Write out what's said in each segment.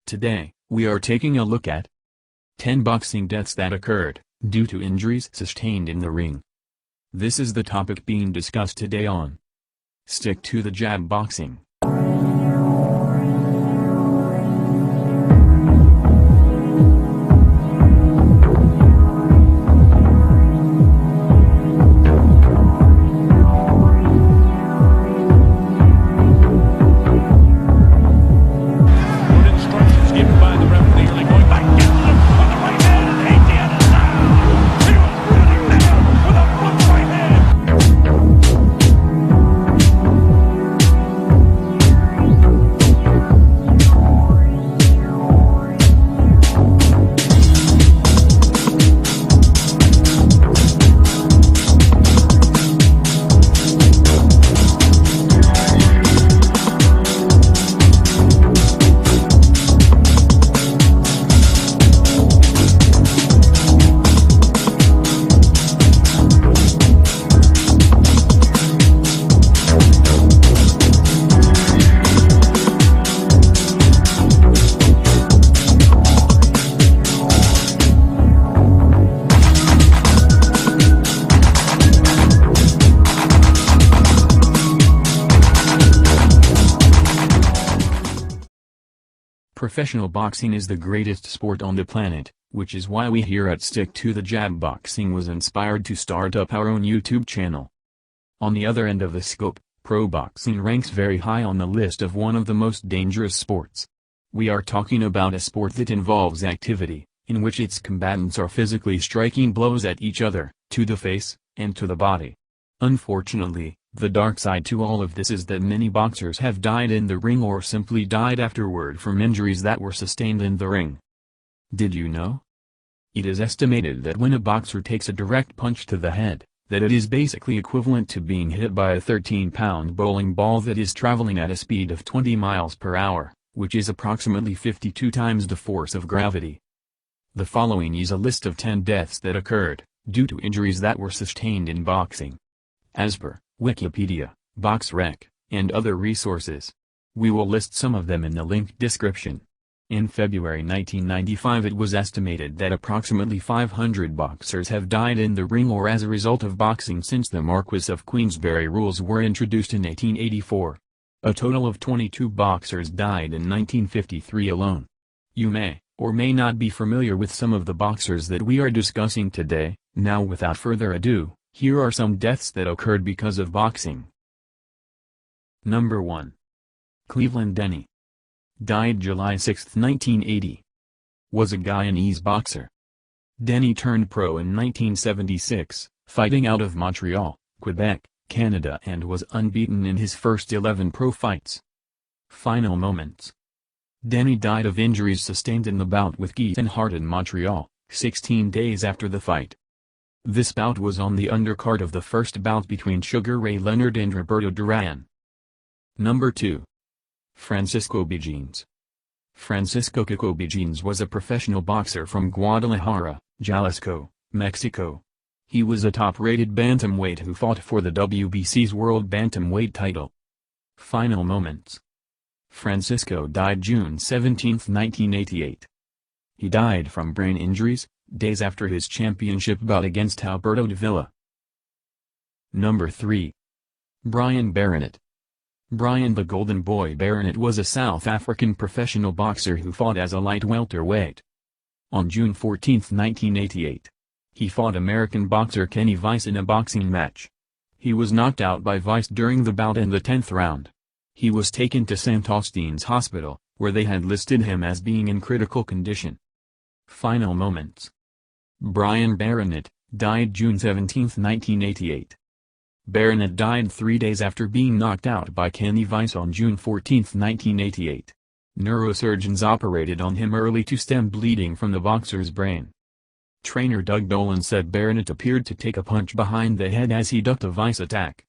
Today, we are taking a look at 10 boxing deaths that occurred due to injuries sustained in the ring. This is the topic being discussed today on Stick to the Jab Boxing. Professional boxing is the greatest sport on the planet, which is why we here at Stick to the Jab Boxing was inspired to start up our own YouTube channel. On the other end of the scope, pro boxing ranks very high on the list of one of the most dangerous sports. We are talking about a sport that involves activity, in which its combatants are physically striking blows at each other, to the face, and to the body. Unfortunately, the dark side to all of this is that many boxers have died in the ring or simply died afterward from injuries that were sustained in the ring. Did you know? It is estimated that when a boxer takes a direct punch to the head, that it is basically equivalent to being hit by a 13-pound bowling ball that is traveling at a speed of 20 miles per hour, which is approximately 52 times the force of gravity. The following is a list of 10 deaths that occurred due to injuries that were sustained in boxing. As per Wikipedia, BoxRec, and other resources. We will list some of them in the link description. In February 1995 it was estimated that approximately 500 boxers have died in the ring or as a result of boxing since the Marquess of Queensberry Rules were introduced in 1884. A total of 22 boxers died in 1953 alone. You may, or may not be familiar with some of the boxers that we are discussing today. Now without further ado, here are some deaths that occurred because of boxing. Number 1. Cleveland Denny. Died July 6, 1980. Was a Guyanese boxer. Denny turned pro in 1976, fighting out of Montreal, Quebec, Canada and was unbeaten in his first 11 pro fights. Final moments. Denny died of injuries sustained in the bout with Guy Hart in Montreal, 16 days after the fight. This bout was on the undercard of the first bout between Sugar Ray Leonard and Roberto Duran. Number 2. Francisco Bejines. Francisco Kiko Bejines was a professional boxer from Guadalajara, Jalisco, Mexico. He was a top-rated bantamweight who fought for the WBC's World Bantamweight title. Final moments. Francisco died June 17, 1988. He died from brain injuries, days after his championship bout against Alberto Davila. Number 3. Brian Baronet. Brian the Golden Boy Baronet was a South African professional boxer who fought as a light welterweight. On June 14, 1988, he fought American boxer Kenny Weiss in a boxing match. He was knocked out by Weiss during the bout in the 10th round. He was taken to St. Augustine's Hospital, where they had listed him as being in critical condition. Final moments. Brian Baronet died June 17, 1988. Baronet died 3 days after being knocked out by Kenny Weiss on June 14, 1988. Neurosurgeons operated on him early to stem bleeding from the boxer's brain. Trainer Doug Dolan said Baronet appeared to take a punch behind the head as he ducked a Weiss attack.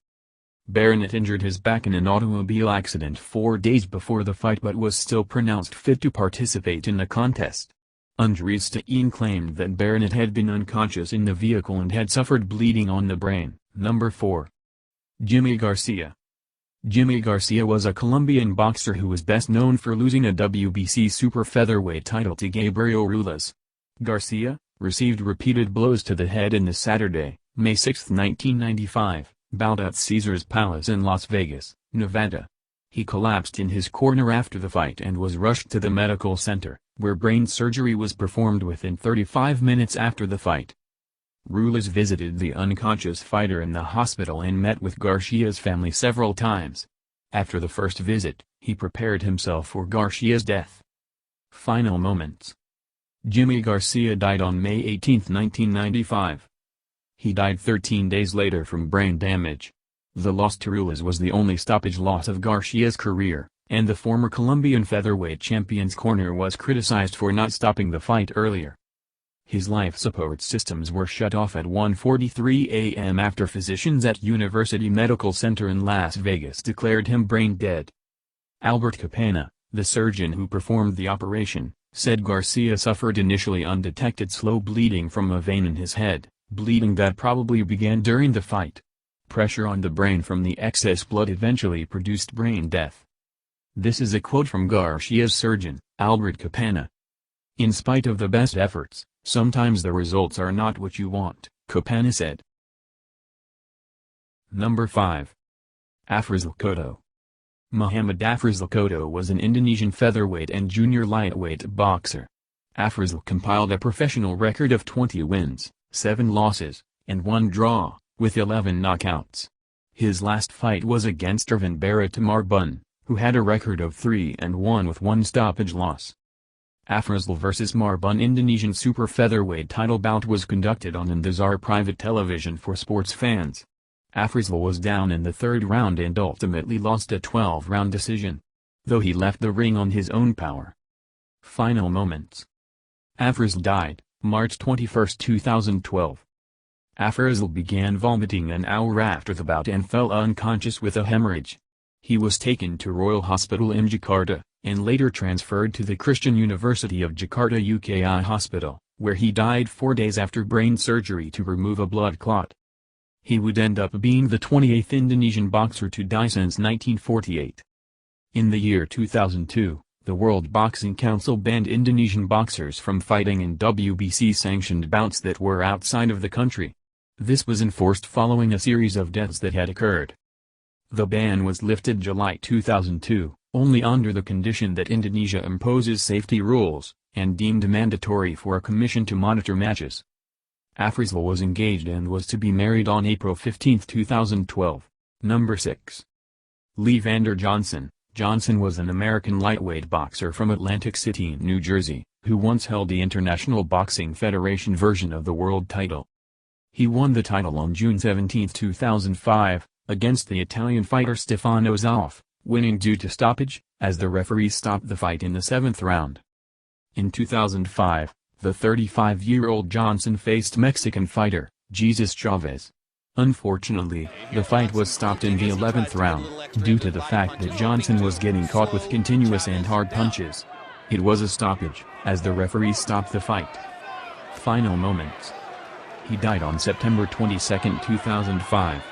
Baronet injured his back in an automobile accident 4 days before the fight but was still pronounced fit to participate in the contest. Andries Steen claimed that Baronet had been unconscious in the vehicle and had suffered bleeding on the brain. Number 4. Jimmy Garcia. Jimmy Garcia was a Colombian boxer who was best known for losing a WBC super featherweight title to Gabriel Ruiz. Garcia received repeated blows to the head in the Saturday, May 6, 1995, bout at Caesars Palace in Las Vegas, Nevada. He collapsed in his corner after the fight and was rushed to the medical center, where brain surgery was performed within 35 minutes after the fight. Ruiz visited the unconscious fighter in the hospital and met with Garcia's family several times. After the first visit, he prepared himself for Garcia's death. Final moments. Jimmy Garcia died on May 18, 1995. He died 13 days later from brain damage. The loss to Ruiz was the only stoppage loss of Garcia's career, and the former Colombian featherweight champion's corner was criticized for not stopping the fight earlier. His life support systems were shut off at 1:43 a.m. after physicians at University Medical Center in Las Vegas declared him brain dead. Albert Capena, the surgeon who performed the operation, said Garcia suffered initially undetected slow bleeding from a vein in his head, bleeding that probably began during the fight. Pressure on the brain from the excess blood eventually produced brain death. This is a quote from Garcia's surgeon, Albert Capena. In spite of the best efforts, sometimes the results are not what you want, Capena said. Number 5. Afrisal Cotto. Muhammad Afrisal Cotto was an Indonesian featherweight and junior lightweight boxer. Afrisal compiled a professional record of 20 wins, 7 losses, and 1 draw, with 11 knockouts. His last fight was against Irvin Barrett Marbun, who had a record of 3-1 with 1 stoppage loss. Afrisal vs Marbun Indonesian super featherweight title bout was conducted on Indosat private television for sports fans. Afrisal was down in the 3rd round and ultimately lost a 12-round decision, though he left the ring on his own power. Final moments. Afrisal died, March 21, 2012. Afrisal began vomiting an hour after the bout and fell unconscious with a hemorrhage. He was taken to Royal Hospital in Jakarta, and later transferred to the Christian University of Jakarta UKI Hospital, where he died 4 days after brain surgery to remove a blood clot. He would end up being the 28th Indonesian boxer to die since 1948. In the year 2002, the World Boxing Council banned Indonesian boxers from fighting in WBC-sanctioned bouts that were outside of the country. This was enforced following a series of deaths that had occurred. The ban was lifted July 2002, only under the condition that Indonesia imposes safety rules, and deemed mandatory for a commission to monitor matches. Afrisal was engaged and was to be married on April 15, 2012. Number 6. Levander Johnson. Johnson was an American lightweight boxer from Atlantic City, New Jersey, who once held the International Boxing Federation version of the world title. He won the title on June 17, 2005, against the Italian fighter Stefano Zoff, winning due to stoppage, as the referee stopped the fight in the 7th round. In 2005, the 35-year-old Johnson faced Mexican fighter, Jesus Chavez. Unfortunately, the fight was stopped in the 11th round, due to the fact that Johnson was getting caught with continuous and hard punches. It was a stoppage, as the referee stopped the fight. Final moments. He died on September 22, 2005.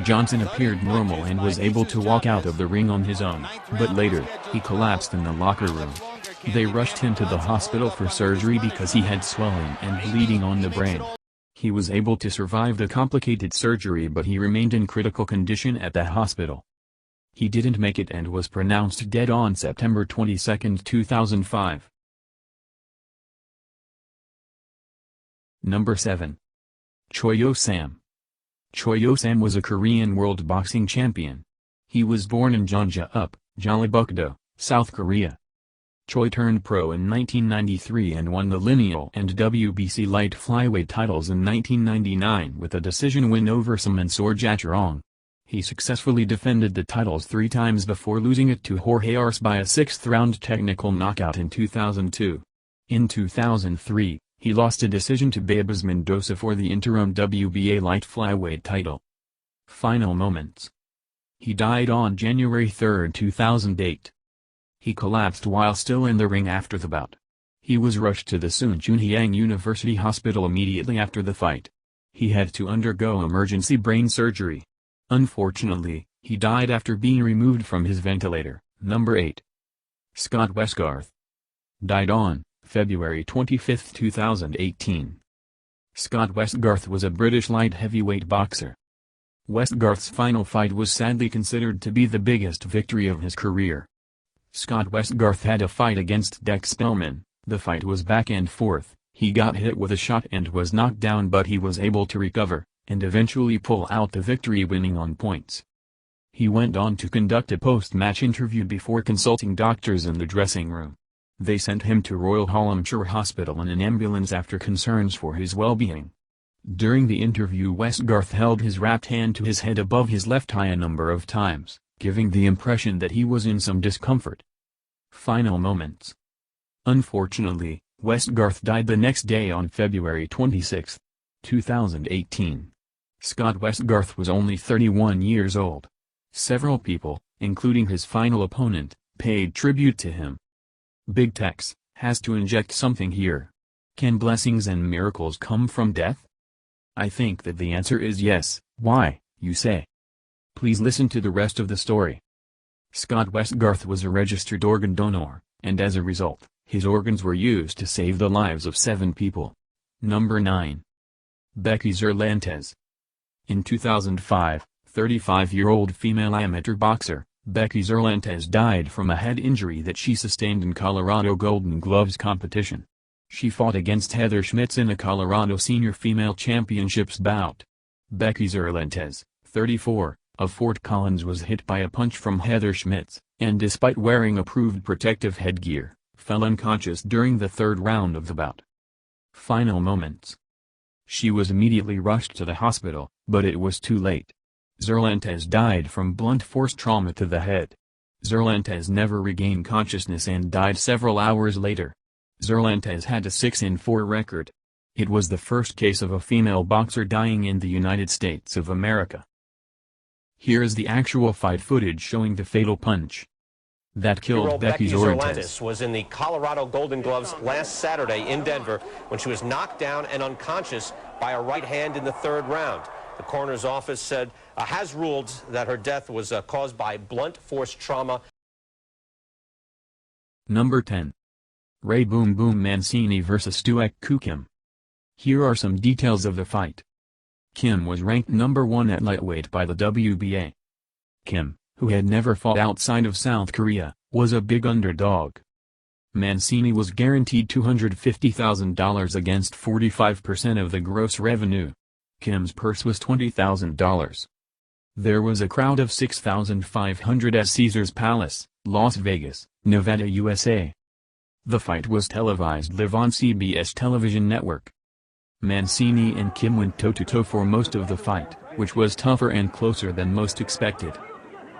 Johnson appeared normal and was able to walk out of the ring on his own, but later, he collapsed in the locker room. They rushed him to the hospital for surgery because he had swelling and bleeding on the brain. He was able to survive the complicated surgery, but he remained in critical condition at the hospital. He didn't make it and was pronounced dead on September 22, 2005. Number 7. Choi Yo-sam. Choi Yo-sam was a Korean world boxing champion. He was born in Jeonju-up, Jeollabuk-do, South Korea. Choi turned pro in 1993 and won the lineal and WBC light flyweight titles in 1999 with a decision win over Samensor Jattarong. He successfully defended the titles 3 times before losing it to Jorge Arce by a 6th-round technical knockout in 2002. In 2003, he lost a decision to Babas Mendoza for the interim WBA light flyweight title. Final moments. He died on January 3, 2008. He collapsed while still in the ring after the bout. He was rushed to the Sunchunhyang University Hospital immediately after the fight. He had to undergo emergency brain surgery. Unfortunately, He died after being removed from his ventilator. Number 8. Scott Westgarth. Died on February 25, 2018. Scott Westgarth was a British light heavyweight boxer. Westgarth's final fight was sadly considered to be the biggest victory of his career. Scott Westgarth had a fight against Dec Spelman. The fight was back and forth. He got hit with a shot and was knocked down, but he was able to recover, and eventually pull out the victory, winning on points. He went on to conduct a post-match interview before consulting doctors in the dressing room. They sent him to Royal Hallamshire Hospital in an ambulance after concerns for his well-being. During the interview, Westgarth held his wrapped hand to his head above his left eye a number of times, giving the impression that he was in some discomfort. Final moments. Unfortunately, Westgarth died the next day on February 26, 2018. Scott Westgarth was only 31 years old. Several people, including his final opponent, paid tribute to him. Big Tex has to inject something here. Can blessings and miracles come from death? I think that the answer is yes. Why, you say? Please listen to the rest of the story. Scott Westgarth was a registered organ donor, and as a result, his organs were used to save the lives of 7 people. Number 9. Becky Zerlentes. In 2005, 35-year-old female amateur boxer, Becky Zerlentes died from a head injury that she sustained in Colorado Golden Gloves competition. She fought against Heather Schmitz in a Colorado Senior Female Championships bout. Becky Zerlentes, 34, of Fort Collins was hit by a punch from Heather Schmitz, and despite wearing approved protective headgear, fell unconscious during the 3rd round of the bout. Final moments. She was immediately rushed to the hospital, but it was too late. Zerlentes died from blunt force trauma to the head. Zerlentes never regained consciousness and died several hours later. Zerlentes had a 6-4 record. It was the first case of a female boxer dying in the United States of America. Here is the actual fight footage showing the fatal punch that killed Becky Zerlentes. Was in the Colorado Golden Gloves last Saturday in Denver when she was knocked down and unconscious by a right hand in the 3rd round. The coroner's office said has ruled that her death was caused by blunt force trauma. Number 10. Ray Boom Boom Mancini vs. Duk Koo Kim. Here are some details of the fight. Kim was ranked number 1 at lightweight by the WBA. Kim, who had never fought outside of South Korea, was a big underdog. Mancini was guaranteed $250,000 against 45% of the gross revenue. Kim's purse was $20,000. There was a crowd of 6,500 at Caesars Palace, Las Vegas, Nevada, USA. The fight was televised live on CBS television network. Mancini and Kim went toe-to-toe for most of the fight, which was tougher and closer than most expected.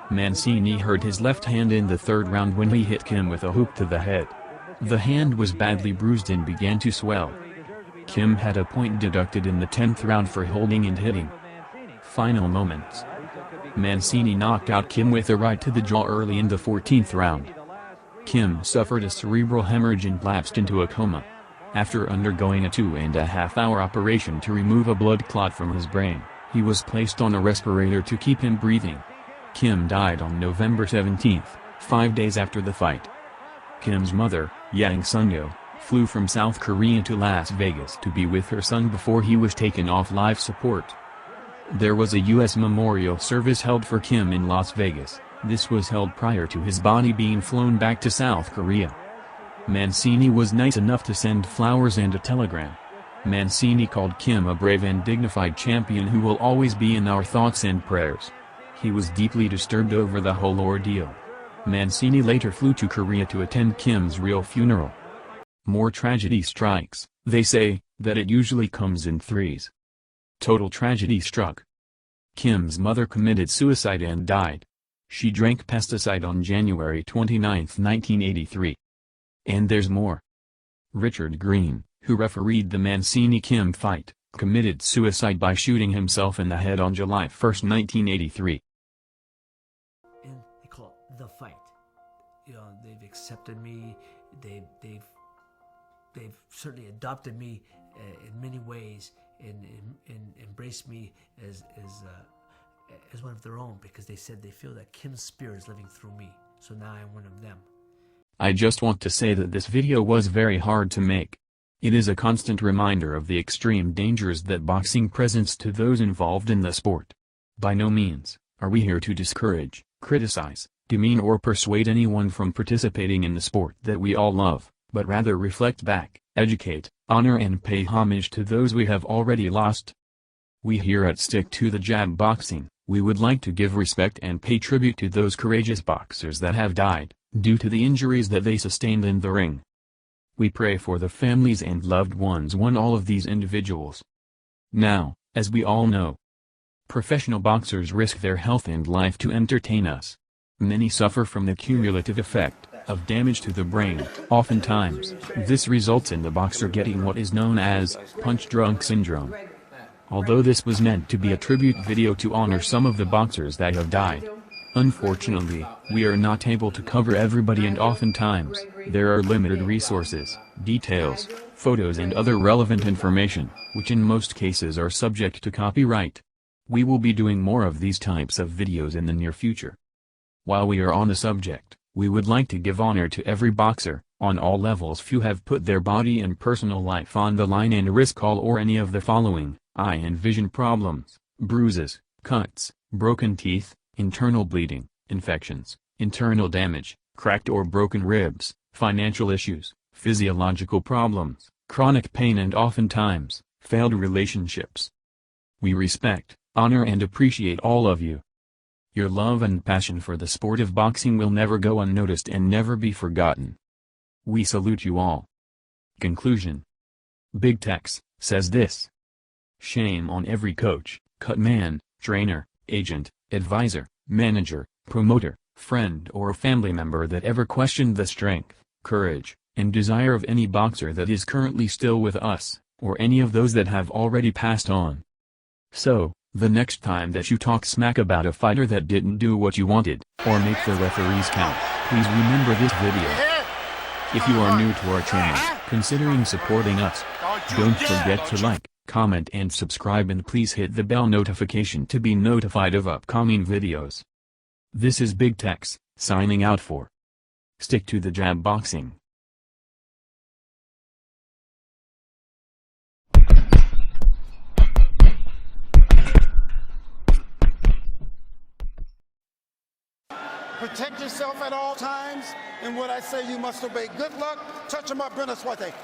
Mancini hurt his left hand in the 3rd round when he hit Kim with a hook to the head. The hand was badly bruised and began to swell. Kim had a point deducted in the 10th round for holding and hitting. Final moments. Mancini knocked out Kim with a right to the jaw early in the 14th round. Kim suffered a cerebral hemorrhage and lapsed into a coma. After undergoing a 2.5-hour operation to remove a blood clot from his brain, he was placed on a respirator to keep him breathing. Kim died on November 17, 5 days after the fight. Kim's mother, Yang Sun-yo, flew from South Korea to Las Vegas to be with her son before he was taken off life support. There was a U.S. memorial service held for Kim in Las Vegas. This was held prior to his body being flown back to South Korea. Mancini was nice enough to send flowers and a telegram. Mancini called Kim a brave and dignified champion who will always be in our thoughts and prayers. He was deeply disturbed over the whole ordeal. Mancini later flew to Korea to attend Kim's real funeral. More tragedy strikes, they say, that it usually comes in threes. Total tragedy struck. Kim's mother committed suicide and died. She drank pesticide on January 29, 1983. And there's more. Richard Green, who refereed the Mancini-Kim fight, committed suicide by shooting himself in the head on July 1, 1983. And they call it The Fight. You know, they've accepted me, they've certainly adopted me in many ways and embraced me as one of their own, because they said they feel that Kim's spirit is living through me. So now I'm one of them. I just want to say that this video was very hard to make. It is a constant reminder of the extreme dangers that boxing presents to those involved in the sport. By no means are we here to discourage, criticize, demean or persuade anyone from participating in the sport that we all love, but rather reflect back, educate, honor and pay homage to those we have already lost. We here at Stick to the Jab Boxing, we would like to give respect and pay tribute to those courageous boxers that have died, due to the injuries that they sustained in the ring. We pray for the families and loved ones all of these individuals. Now, as we all know, professional boxers risk their health and life to entertain us. Many suffer from the cumulative effect of damage to the brain. Oftentimes, this results in the boxer getting what is known as punch-drunk syndrome. Although this was meant to be a tribute video to honor some of the boxers that have died, unfortunately, we are not able to cover everybody, and oftentimes, there are limited resources, details, photos and other relevant information, which in most cases are subject to copyright. We will be doing more of these types of videos in the near future. While we are on the subject, we would like to give honor to every boxer, on all levels, who have put their body and personal life on the line and risk all or any of the following: eye and vision problems, bruises, cuts, broken teeth, internal bleeding, infections, internal damage, cracked or broken ribs, financial issues, physiological problems, chronic pain and oftentimes, failed relationships. We respect, honor and appreciate all of you. Your love and passion for the sport of boxing will never go unnoticed and never be forgotten. We salute you all. Conclusion. Big Tex says this: shame on every coach, cut man, trainer, agent, advisor, manager, promoter, friend or family member that ever questioned the strength, courage, and desire of any boxer that is currently still with us, or any of those that have already passed on. So, the next time that you talk smack about a fighter that didn't do what you wanted, or make the referees count, please remember this video. If you are new to our channel, considering supporting us, don't forget to like, comment and subscribe, and please hit the bell notification to be notified of upcoming videos. This is Big Tex, signing out for Stick to the Jab Boxing. Protect yourself at all times, and what I say you must obey. Good luck. Touch 'em up, buena suerte.